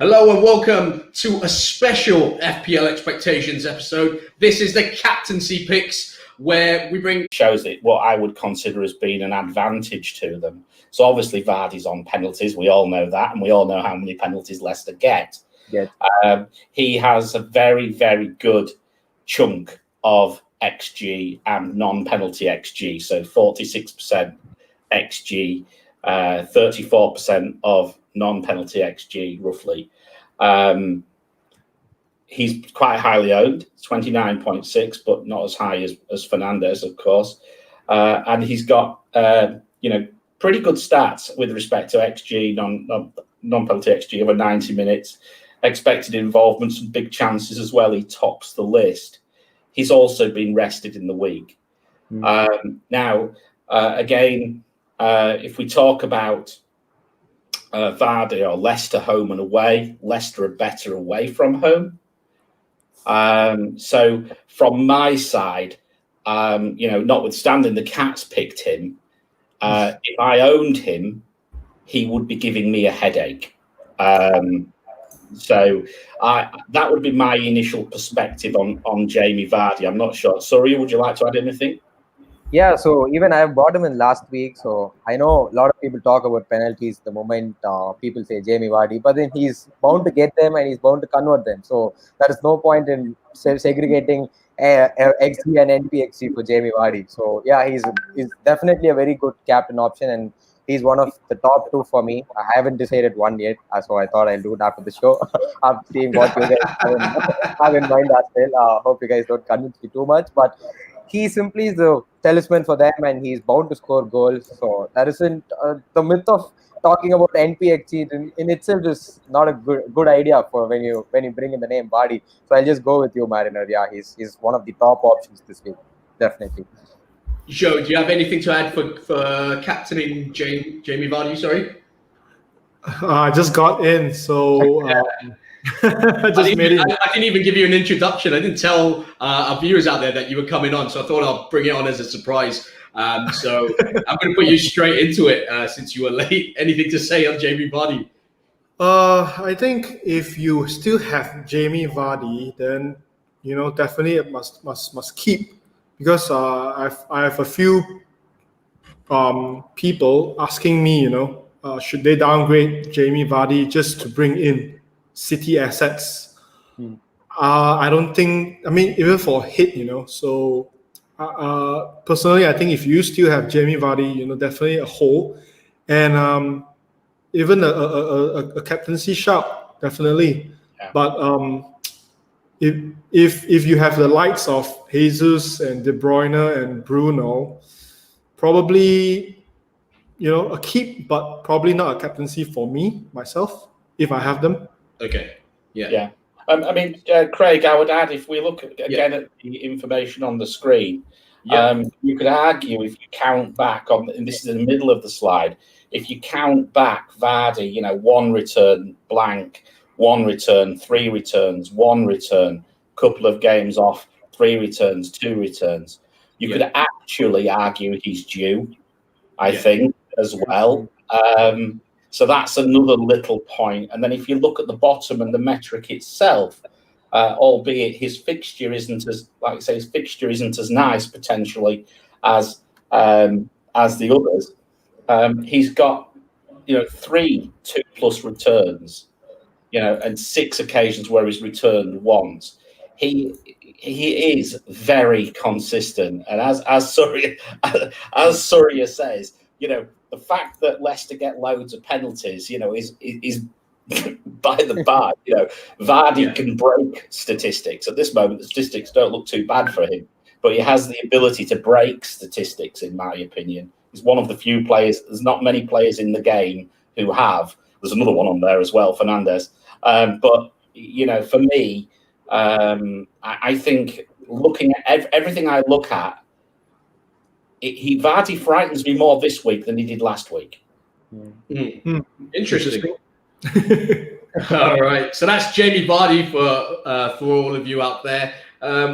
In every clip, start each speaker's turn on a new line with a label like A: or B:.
A: Hello and welcome to a special FPL Expectations episode. This is the Captaincy Picks, where we bring...
B: shows it what I would consider as being an advantage to them. So obviously Vardy's on penalties, we all know that, and we all know how many penalties Leicester get.
C: Yes.
B: He has a very, very good chunk of XG and non-penalty XG, so 46% XG, 34% of non-penalty XG, roughly. He's quite highly owned, 29.6, but not as high as Fernandes, of course. And he's got, pretty good stats with respect to XG, non-penalty XG over 90 minutes, expected involvement, some big chances as well. He tops the list. He's also been rested in the week. Again, if we talk about Vardy or Leicester home and away, Leicester are better away from home. So from my side, notwithstanding the Cats picked him, if I owned him, he would be giving me a headache. So that would be my initial perspective on Jamie Vardy. I'm not sure. Sorry, would you like to add anything?
C: Yeah, so even I bought him in last week. So I know a lot of people talk about penalties the moment people say Jamie Vardy, but then he's bound to get them and he's bound to convert them. So there is no point in segregating XG and NPXG for Jamie Vardy. So yeah, he's definitely a very good captain option, and he's one of the top two for me. I haven't decided one yet, so I thought I'll do it after the show. After seeing what you guys have in mind as well. Hope you guys don't convince me too much, but he simply is the talisman for them, and he's bound to score goals. So that isn't the myth of talking about NPXG in itself is not a good idea for when you bring in the name Vardy. So I'll just go with you, Mariner. Yeah, he's one of the top options this week, definitely.
A: Joe, do you have anything to add for captaining Jamie Vardy? Sorry,
D: I just got in, so I
A: didn't even give you an introduction. I didn't tell our viewers out there that you were coming on, so I thought I'll bring it on as a surprise. So I'm going to put you straight into it since you were late. Anything to say on Jamie Vardy?
D: I think if you still have Jamie Vardy, then definitely it must keep, because I have a few people asking me, should they downgrade Jamie Vardy just to bring in City assets? I don't think. I mean, even for hit, So personally, I think if you still have Jamie Vardy, definitely a hole, and even a captaincy shout, definitely.
B: Yeah.
D: But if you have the likes of Jesus and De Bruyne and Bruno, probably a keep, but probably not a captaincy for me myself if I have them.
A: Okay. Yeah.
B: Craig, I would add, if we look at the information on the screen, you could argue, if you count back on, and this is in the middle of the slide, if you count back Vardy, 1 return, blank, 1 return, 3 returns, 1 return, couple of games off, 3 returns, 2 returns, you could actually argue he's due, I think, as well. So that's another little point. And then if you look at the bottom and the metric itself, albeit his fixture isn't as, like I say, his fixture isn't as nice potentially as the others. He's got 3 2+ returns, and 6 occasions where he's returned once. He is very consistent, and as Surya says, the fact that Leicester get loads of penalties, is by the by. Vardy can break statistics. At this moment, the statistics don't look too bad for him, but he has the ability to break statistics, in my opinion. He's one of the few players. There's not many players in the game who have. There's another one on there as well, Fernandes. But for me, I think looking at everything I look at, Vardy frightens me more this week than he did last week.
A: Interesting. All right, so that's Jamie Vardy for all of you out there.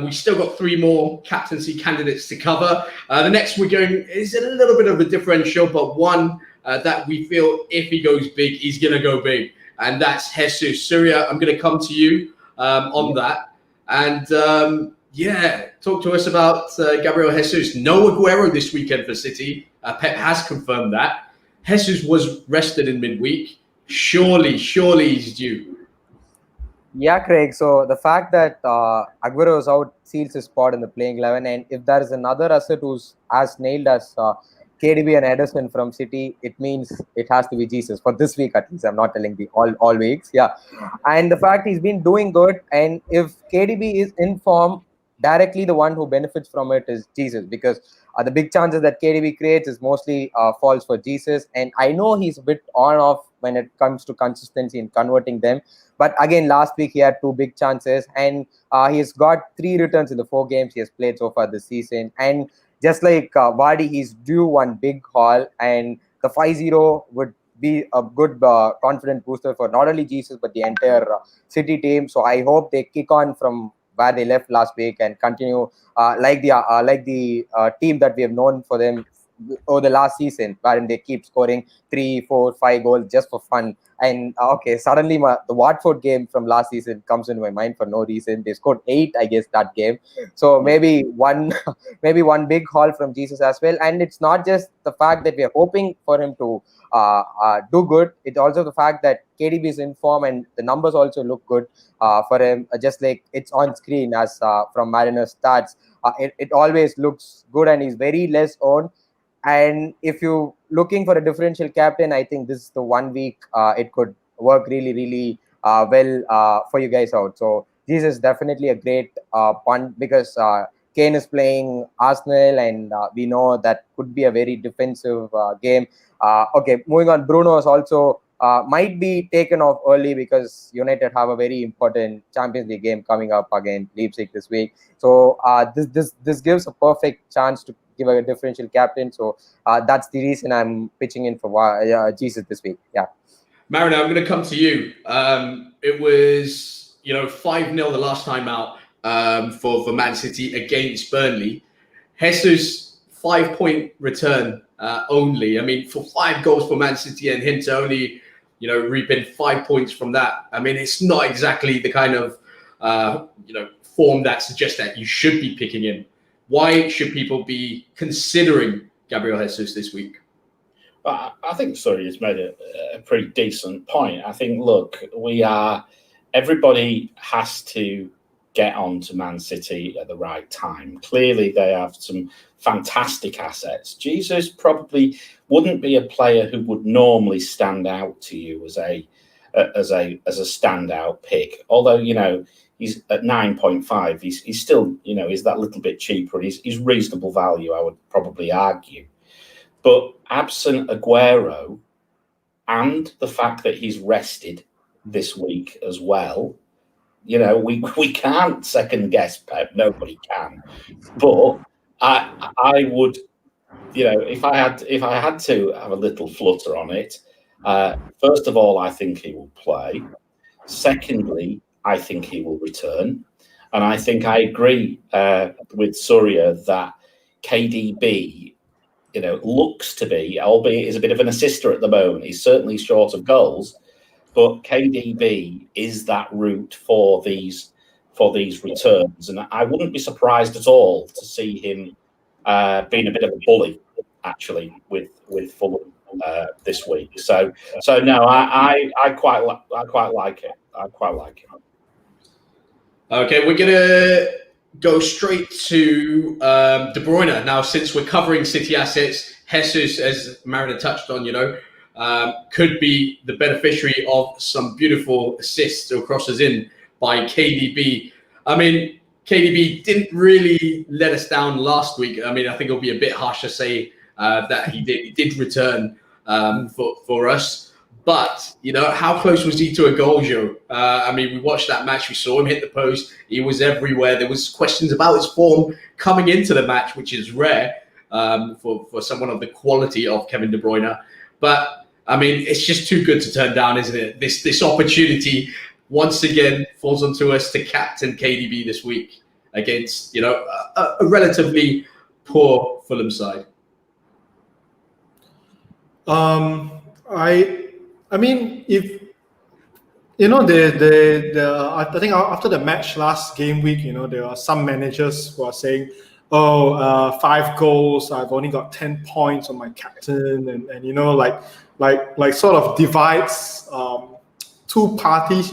A: We've still got 3 more captaincy candidates to cover. The next we're going is a little bit of a differential, but one that we feel if he goes big, he's going to go big. and that's Jesus. Surya, I'm going to come to you on that. And talk to us about Gabriel Jesus. No Aguero this weekend for City. Pep has confirmed that. Jesus was rested in midweek. Surely he's due.
C: Yeah, Craig. So the fact that Aguero is out seals his spot in the playing 11, and if there is another asset who's as nailed as KDB and Ederson from City, it means it has to be Jesus for this week at least. I'm not telling the all weeks. Yeah, and the fact he's been doing good, and if KDB is in form, directly the one who benefits from it is Jesus, because the big chances that KDB creates is mostly falls for Jesus, and I know he's a bit on off when it comes to consistency in converting them. But again, last week he had 2 big chances, and he's got 3 returns in the 4 games he has played so far this season. And just like Vardy, he's due one big haul, and the 5-0 would be a good confident booster for not only Jesus but the entire City team. So I hope they kick on from where they left last week and continue like the team that we have known for them over the last season, wherein they keep scoring 3, 4, 5 goals just for fun. And suddenly the Watford game from last season comes into my mind for no reason. They scored 8, I guess, that game. So maybe one big haul from Jesus as well. And it's not just the fact that we are hoping for him to do good. It's also the fact that KDB is in form and the numbers also look good for him. Just like it's on screen as from Mariners stats, it always looks good, and he's very less owned. And if you're looking for a differential captain, I think this is the 1 week it could work really well for you guys out. So this is definitely a great punt, because Kane is playing Arsenal, and we know that could be a very defensive game. Moving on, Bruno is also might be taken off early because United have a very important Champions League game coming up against Leipzig this week. So this gives a perfect chance to give a differential captain. So that's the reason I'm pitching in for Jesus this week. Yeah.
A: Mariner, I'm going to come to you. It was 5-0 the last time out for Man City against Burnley. Jesus 5-point return only. I mean, for 5 goals for Man City and him to only reaping 5 points from that. I mean, it's not exactly the kind of form that suggests that you should be picking him. Why should people be considering Gabriel Jesus this week?
B: Well, I think Surya's made a pretty decent point. I think, look, everybody has to get on to Man City at the right time. Clearly, they have some fantastic assets. Jesus probably wouldn't be a player who would normally stand out to you as a standout pick. Although, he's at 9.5. He's still, he's that little bit cheaper. He's reasonable value, I would probably argue. But absent Aguero and the fact that he's rested this week as well, we can't second guess Pep. Nobody can. But I would, if I had to have a little flutter on it, first of all, I think he will play. Secondly, I think he will return. And I think I agree with Surya that KDB, looks to be, albeit is a bit of an assister at the moment. He's certainly short of goals, but KDB is that route for these returns. And I wouldn't be surprised at all to see him being a bit of a bully, actually, with Fulham this week. So no, I quite like it. I quite like it.
A: Okay, we're gonna go straight to De Bruyne now. Since we're covering City assets, Jesus, as Mariner touched on, could be the beneficiary of some beautiful assists or crosses in by KDB. I mean, KDB didn't really let us down last week. I mean, I think it'll be a bit harsh to say that he did return for us. But, how close was he to a goal, Joe? I mean, we watched that match. We saw him hit the post. He was everywhere. There was questions about his form coming into the match, which is rare for someone of the quality of Kevin De Bruyne. But, I mean, it's just too good to turn down, isn't it? This opportunity, once again, falls onto us to captain KDB this week against, a relatively poor Fulham side.
D: I mean, if I think after the match last game week, there are some managers who are saying, "Oh, 5 goals. I've only got 10 points on my captain," and like sort of divides two parties.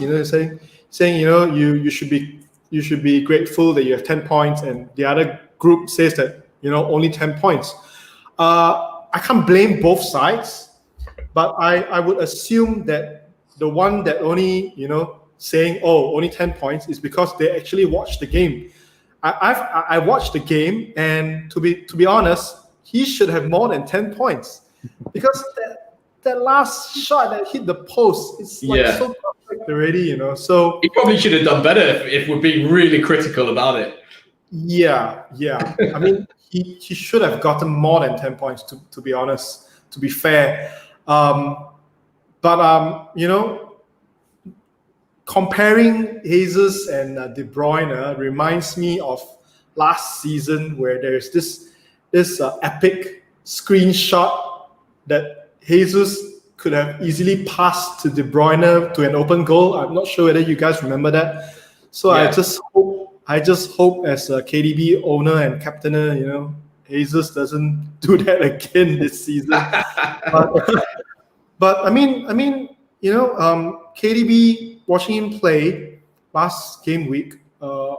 D: Saying you should be grateful that you have 10 points, and the other group says that only 10 points. I can't blame both sides, but I would assume that the one that only saying only 10 points is because they actually watched the game. I watched the game, and to be honest, he should have more than 10 points because that last shot that hit the post is so perfect already. So
A: he probably should have done better if we're being really critical about it.
D: Yeah. I mean, he should have gotten more than 10 points, to be honest, to be fair. But comparing Jesus and De Bruyne reminds me of last season where there's this epic screenshot that Jesus could have easily passed to De Bruyne to an open goal. I'm not sure whether you guys remember that. So yeah. I just hope as a KDB owner and captainer, Jesus doesn't do that again this season. but I mean, KDB, watching him play last game week, I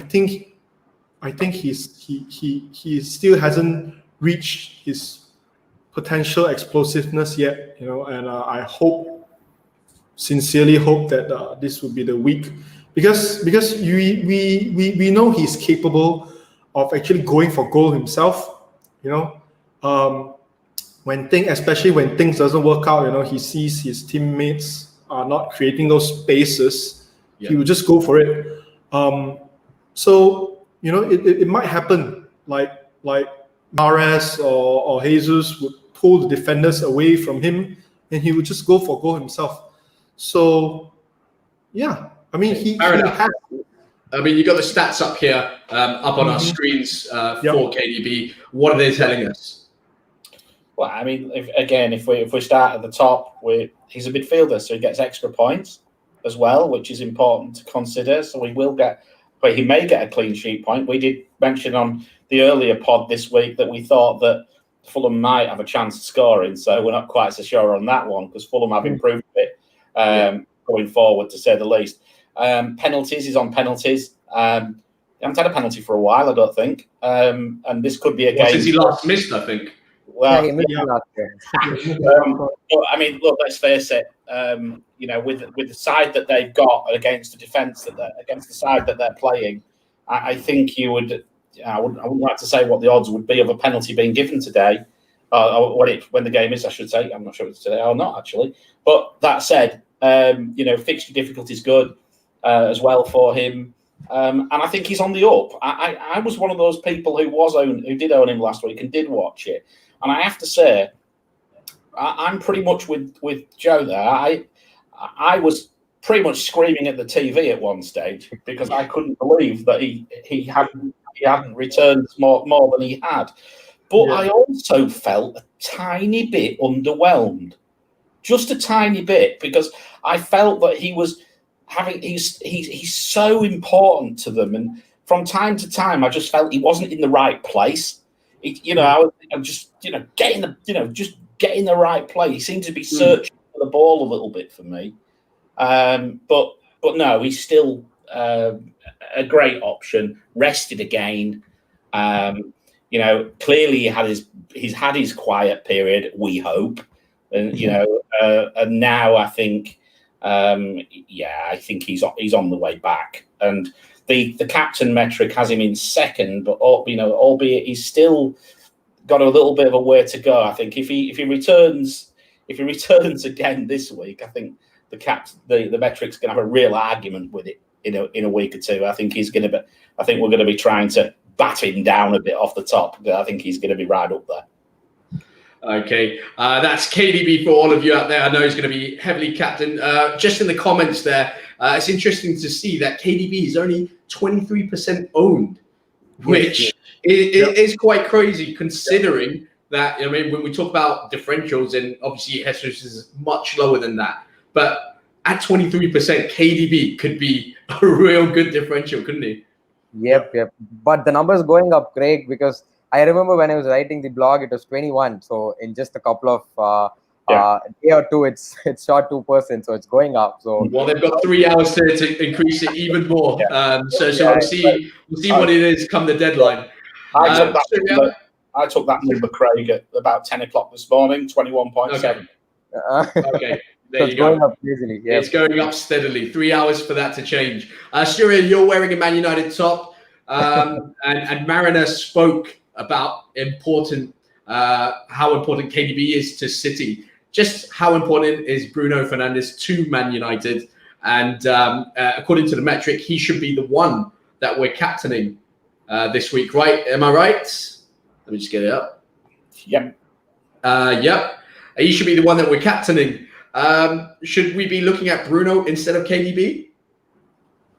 D: think he still hasn't reached his potential explosiveness yet, and I sincerely hope that this will be the week. Because we know he's capable of actually going for goal himself, especially when things doesn't work out, he sees his teammates are not creating those spaces, he will just go for it. So it might happen like Mahrez or Jesus would pull the defenders away from him, and he would just go for goal himself. So yeah. I mean, he has.
A: I mean, you got the stats up here, up on our screens for KDB. What are they telling us?
B: Well, I mean, if we start at the top, he's a midfielder, so he gets extra points as well, which is important to consider. So he may get a clean sheet point. We did mention on the earlier pod this week that we thought that Fulham might have a chance of scoring, so we're not quite so sure on that one because Fulham have improved a bit going forward, to say the least. Penalties, he's on penalties. Haven't had a penalty for a while, I don't think. And this could be a game.
A: Since he last missed, I think.
B: Well, I mean, look, let's face it. With the side that they've got against the defence against the side that they're playing, I think you would. I wouldn't like to say what the odds would be of a penalty being given today, when the game is. I should say. I'm not sure if it's today or not, actually. But that said, fixture difficulty is good as well for him, and I think he's on the up. I was one of those people who did own him last week and did watch it, and I have to say, I'm pretty much with Joe there. I was pretty much screaming at the TV at one stage because I couldn't believe that he hadn't returned more than he had. But I also felt a tiny bit underwhelmed. Just a tiny bit, because I felt that he's so important to them, and from time to time I just felt he wasn't in the right place. Just get in the right place. He seemed to be searching for the ball a little bit for me, but no, he's still a great option. Rested again, clearly he's had his quiet period. We hope. And and now I think, I think he's on the way back. And the captain metric has him in second, but albeit he's still got a little bit of a way to go. I think if he returns again this week, I think the metric's going to have a real argument with it in a week or two. I think we're going to be trying to bat him down a bit off the top. I think he's going to be right up there.
A: Okay, that's KDB for all of you out there. I know he's going to be heavily captain. Just in the comments there, it's interesting to see that KDB is only 23% owned, which is quite crazy considering that. I mean, when we talk about differentials, and obviously Jesus is much lower than that. But at 23%, KDB could be a real good differential, couldn't he?
C: Yep. But the numbers going up, Craig, because I remember when I was writing the blog, it was 21. So in just a couple of day or two, it's shot 2%. So it's going up. So
A: well, they've got 3 hours to increase it even more. So we'll see what it is come the deadline.
B: I took that number, Craig, at about 10 o'clock this morning, 21.7.
A: Okay. There you
C: going
A: go.
C: Up easily. Yep.
A: It's going up steadily. 3 hours for that to change. Sturia, you're wearing a Man United top, and Mariner spoke about how important KDB is to City. Just how important is Bruno Fernandes to Man United? And according to the metric, he should be the one that we're captaining this week, right? Am I right? Let me just get it up.
B: Yep.
A: Yep. He should be the one that we're captaining. Should we be looking at Bruno instead of KDB?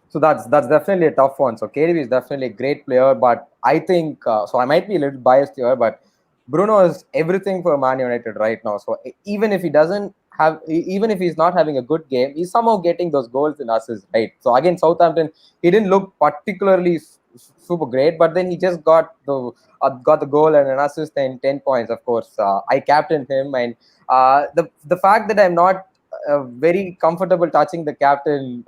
C: So that's definitely a tough one. So KDB is definitely a great player, but I think so. I might be a little biased here, but Bruno is everything for Man United right now. So even if he's not having a good game, he's somehow getting those goals and assists, right? So against Southampton, he didn't look particularly super great, but then he just got the goal and an assist and 10 points. Of course, I captained him, and the fact that I'm not very comfortable touching the captain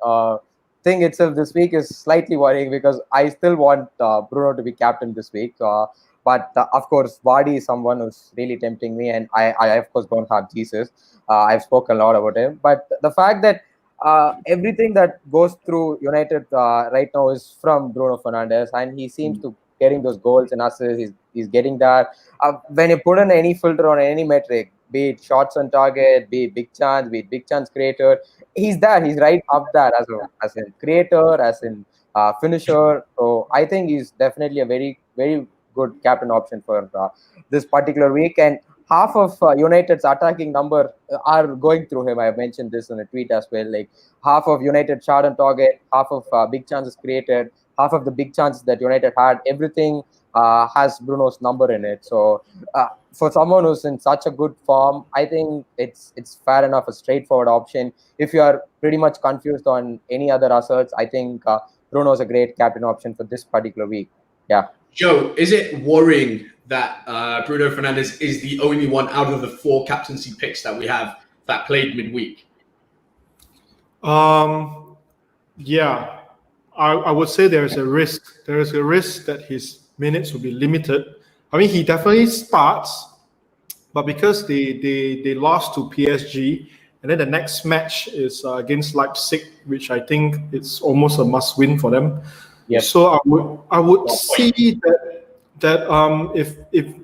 C: thing itself this week is slightly worrying, because I still want Bruno to be captain this week. But of course, Vardy is someone who's really tempting me, and I of course don't have Jesus. I've spoken a lot about him, but the fact that everything that goes through United right now is from Bruno Fernandes, and he seems to getting those goals and assists. He's getting that. When you put in any filter on any metric, be it shots on target, be it big chance creator, he's there. He's right up there as a creator, as in finisher. So I think he's definitely a very, very good captain option for this particular week. And half of United's attacking number are going through him. I have mentioned this in a tweet as well. Like half of United shot on target, half of big chances created, half of the big chances that United had, everything has Bruno's number in it. So for someone who's in such a good form, I think it's fair enough, a straightforward option. If you are pretty much confused on any other assets, I think Bruno's a great captain option for this particular week. Yeah.
A: Joe, is it worrying that Bruno Fernandes is the only one out of the 4 captaincy picks that we have that played midweek?
D: Yeah, I would say there is a risk. There is a risk that his minutes will be limited. I mean, he definitely starts, but because they lost to PSG, and then the next match is against Leipzig, which I think it's almost a must-win for them. Yep. So I would see that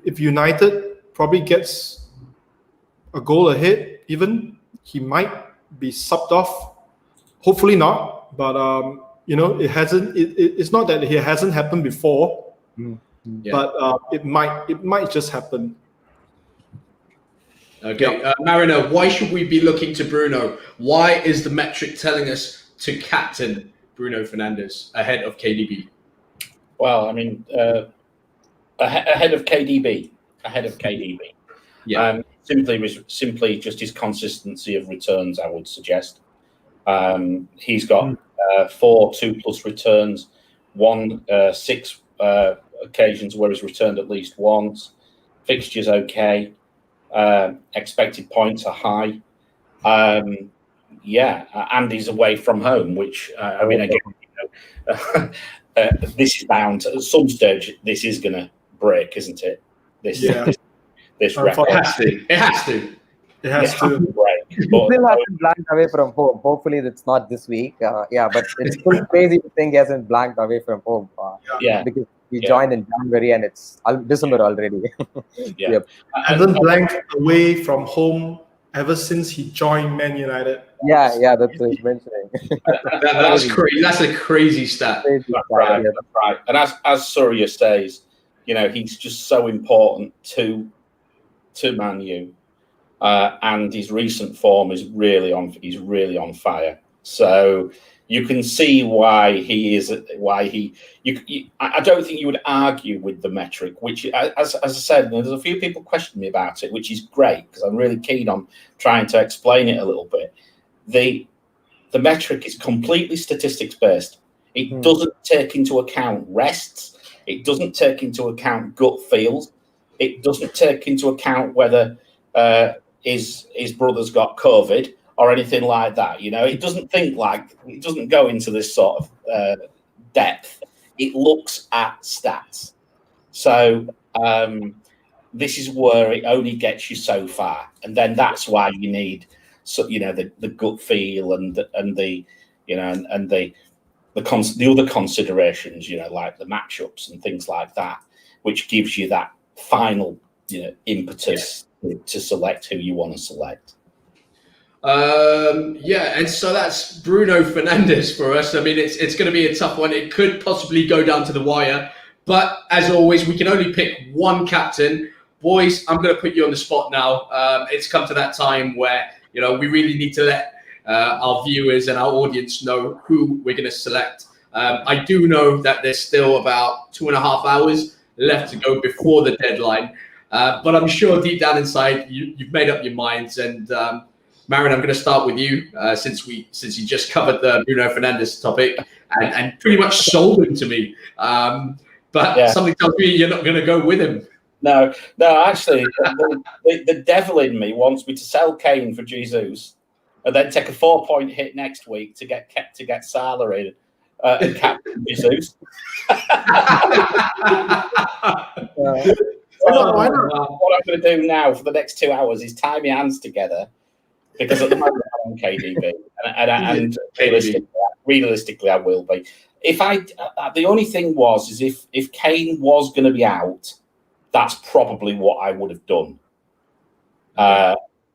D: if United probably gets a goal ahead, even he might be subbed off. Hopefully not, but it hasn't. It's not that it hasn't happened before, but it might just happen.
A: Okay, Mariner, why should we be looking to Bruno? Why is the metric telling us to captain Bruno Fernandes ahead of KDB?
B: Well, I mean, ahead of KDB. Yeah. Simply just his consistency of returns, I would suggest. He's got 4 2+ returns, 6 occasions where he's returned at least once. Fixtures okay. Expected points are high. And he's away from home, which I mean, again, this is bound to, at some stage. This is going to break, isn't it? This record.
A: It has to.
D: It has to
B: break.
C: It still hasn't blanked away from home. Hopefully, that's not this week. But it's still crazy to think he hasn't blanked away from home. Because we joined in January and it's December already.
D: Yep. Hasn't blanked away from home ever since he joined Man United.
C: Yeah, that's what he's mentioning.
A: That's crazy. That's a crazy stat.
B: That's right. And as Surya says, he's just so important to Man U. And his recent form is really on fire. So you can see why I don't think you would argue with the metric, which, as I said, there's a few people questioning me about it, which is great because I'm really keen on trying to explain it a little bit. the metric is completely statistics based. It doesn't take into account rests. It doesn't take into account gut feels. It doesn't take into account whether his brother's got COVID or anything like that. You know, it doesn't go into this sort of depth. It looks at stats. So this is where it only gets you so far, and then that's why you need, the gut feel and the other considerations, like the matchups and things like that, which gives you that final, impetus to select who you want to select.
A: And so that's Bruno Fernandes for us. I mean, it's going to be a tough one. It could possibly go down to the wire, but as always, we can only pick one captain. Boys, I'm going to put you on the spot now. It's come to that time where we really need to let our viewers and our audience know who we're going to select. I do know that there's still about 2.5 hours left to go before the deadline, but I'm sure deep down inside you've made up your minds. And Marin, I'm going to start with you since you just covered the Bruno Fernandes topic and pretty much sold him to me. But something tells me you're not going to go with him.
B: No, actually, the devil in me wants me to sell Kane for Jesus and then take a 4-point hit next week to get Salah in and captain Jesus. What I'm going to do now for the next 2 hours is tie my hands together, because at the moment I'm on KDB, and realistically I will be. The only thing is if Kane was going to be out, that's probably what I would have done.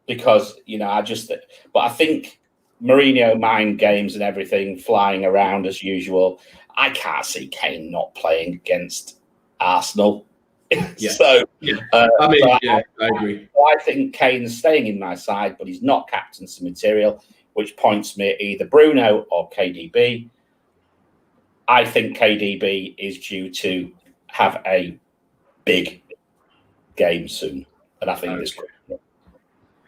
B: Because, but I think Mourinho mind games and everything flying around as usual. I can't see Kane not playing against Arsenal. I agree. I think Kane's staying in my side, but he's not captaincy material, which points me at either Bruno or KDB. I think KDB is due to have a big game soon, and I think this.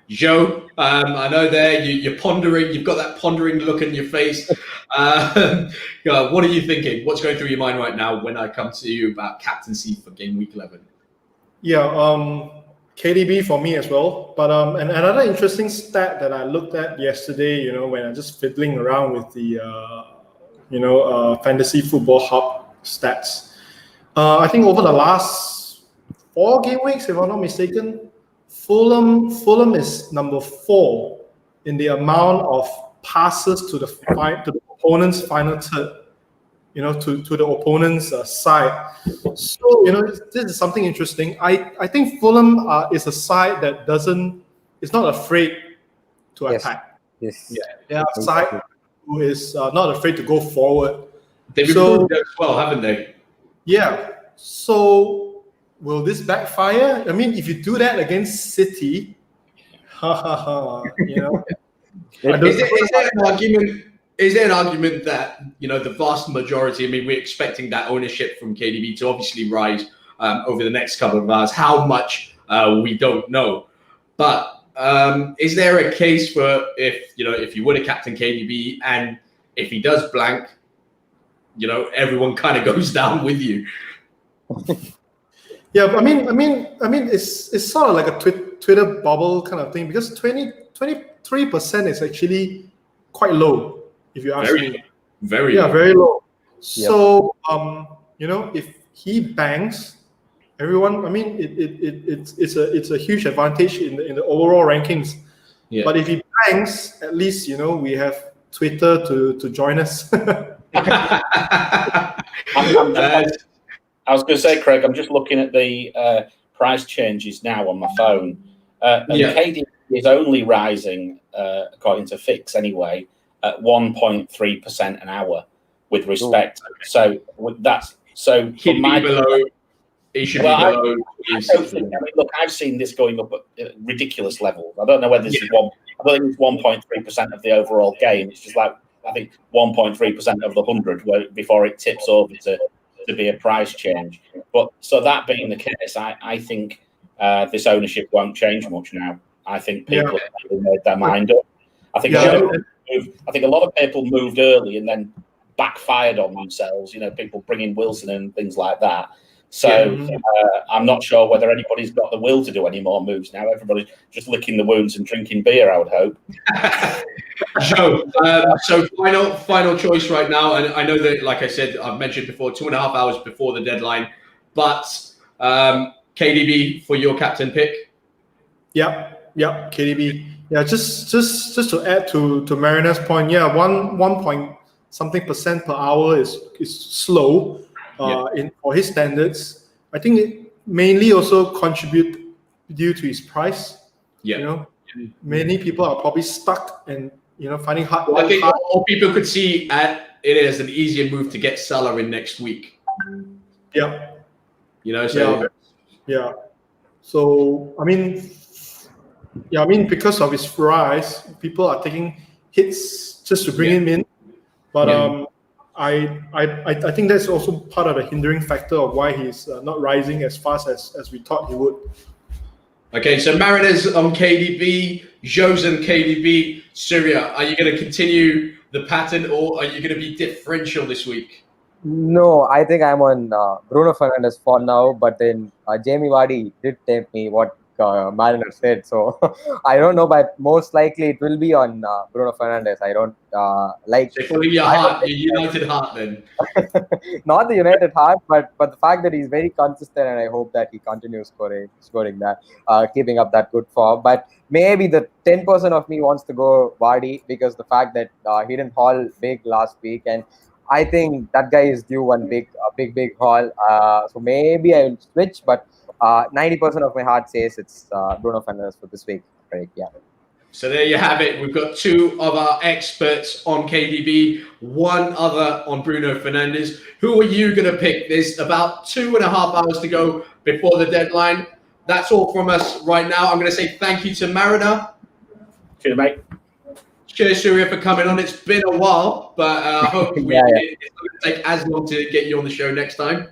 A: Joe, I know there you're pondering. You've got that pondering look in your face. What are you thinking? What's going through your mind right now when I come to you about captaincy for game week 11?
D: Yeah, KDB for me as well. But and another interesting stat that I looked at yesterday, when I'm just fiddling around with the Fantasy Football Hub stats. I think over the last 4 game weeks, if I'm not mistaken, Fulham is number 4 in the amount of passes to the opponent's final third, to the opponent's side. So, this is something interesting. I think Fulham is a side that is not afraid to attack.
C: Yes.
D: Yeah, they are a side who is not afraid to go forward.
A: They've improved as well, haven't they?
D: Yeah. So, will this backfire? I mean, if you do that against City,
A: Is there an argument that the vast majority? I mean, we're expecting that ownership from KDB to obviously rise over the next couple of hours. How much we don't know, but is there a case for if you were to captain KDB and if he does blank, everyone kind of goes down with you?
D: Yeah, I mean, it's sort of like a Twitter bubble kind of thing, because 23% is actually quite low, if you ask me.
A: Very
D: low. So, if he bangs, everyone, I mean, it's a huge advantage in the overall rankings. Yeah. But if he bangs, at least we have Twitter to join us.
B: I was going to say, Craig, I'm just looking at the price changes now on my phone. KDB is only rising, according to Fix anyway, at 1.3% an hour with respect. Ooh. So that's so.
A: He should be below.
B: Look, I've seen this going up at ridiculous levels. I don't know whether this is one. I think it's 1.3% of the overall game. It's just like I think 1.3% of the 100 before it tips over to be a price change. But so that being the case, I think this ownership won't change much now. I think people have made their mind up. I think I think a lot of people moved early and then backfired on themselves. People bringing Wilson and things like that. So I'm not sure whether anybody's got the will to do any more moves now. Everybody's just licking the wounds and drinking beer, I would hope.
A: Joe, so final choice right now, and I know that, like I said, I've mentioned before, 2.5 hours before the deadline, but KDB for your captain pick.
D: Yeah, KDB. Yeah, just to add to Marina's point, yeah, one point something percent per hour is slow for his standards. I think it mainly also contribute due to his price.
A: Yeah.
D: Many people are probably stuck and finding hard.
A: Well, I think all people could see it as an easier move to get Salah in next week.
D: Yeah.
A: So
D: yeah. So I mean, because of his rise, people are taking hits just to bring him in. But I think that's also part of the hindering factor of why he's not rising as fast as we thought he would.
A: Okay, so Mariners on KDB, Joe's on KDB. Syria, are you going to continue the pattern, or are you going to be differential this week?
C: No, I think I'm on Bruno Fernandes for now, but then Jamie Vardy did tempt me what Mariner said, so I don't know, but most likely it will be on Bruno Fernandes. I don't like.
A: So following your heart, your United heart, then.
C: Not the United heart, but the fact that he's very consistent, and I hope that he continues scoring that, keeping up that good form. But maybe the 10% of me wants to go Vardy because the fact that he didn't haul big last week, and I think that guy is due one big haul. So maybe I will switch, but 90% of my heart says it's Bruno Fernandes for this week. Right? Yeah.
A: So there you have it. We've got two of our experts on KDB, one other on Bruno Fernandes. Who are you going to pick? There's about 2.5 hours to go before the deadline. That's all from us right now. I'm going to say thank you to Mariner.
B: Cheers, mate.
A: Cheers, Surya, for coming on. It's been a while, but I hope it's not going to take as long to get you on the show next time.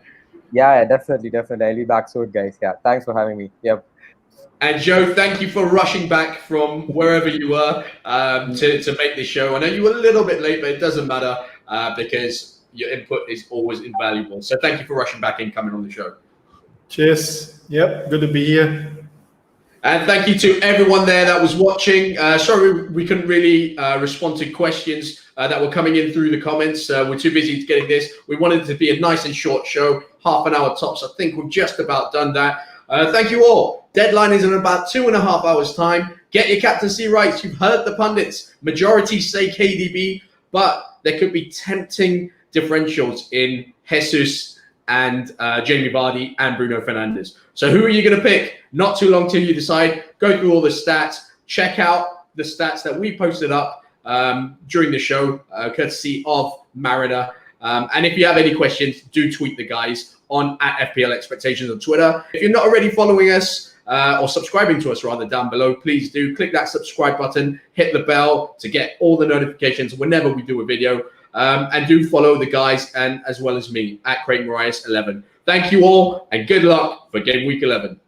C: Yeah, definitely. I'll be back soon, guys. Yeah, thanks for having me. Yep.
A: And Joe, thank you for rushing back from wherever you were to make this show. I know you were a little bit late, but it doesn't matter because your input is always invaluable. So thank you for rushing back and coming on the show.
D: Cheers. Yep, good to be here.
A: And thank you to everyone there that was watching. Sorry we couldn't really respond to questions that were coming in through the comments. We're too busy getting this. We wanted it to be a nice and short show, half an hour tops. I think we've just about done that. Thank you all. Deadline is in about 2.5 hours time. Get your captaincy rights. You've heard the pundits. Majority say KDB, but there could be tempting differentials in Jesus and Jamie Vardy and Bruno Fernandes. So who are you going to pick? Not too long till you decide. Go through all the stats. Check out the stats that we posted up during the show, courtesy of Mariner. And if you have any questions, do tweet the guys on @FPL Expectations on Twitter. If you're not already following us or subscribing to us rather down below, please do click that subscribe button, hit the bell to get all the notifications whenever we do a video. And do follow the guys and as well as me @CraigMarias11. Thank you all and good luck for game week 11.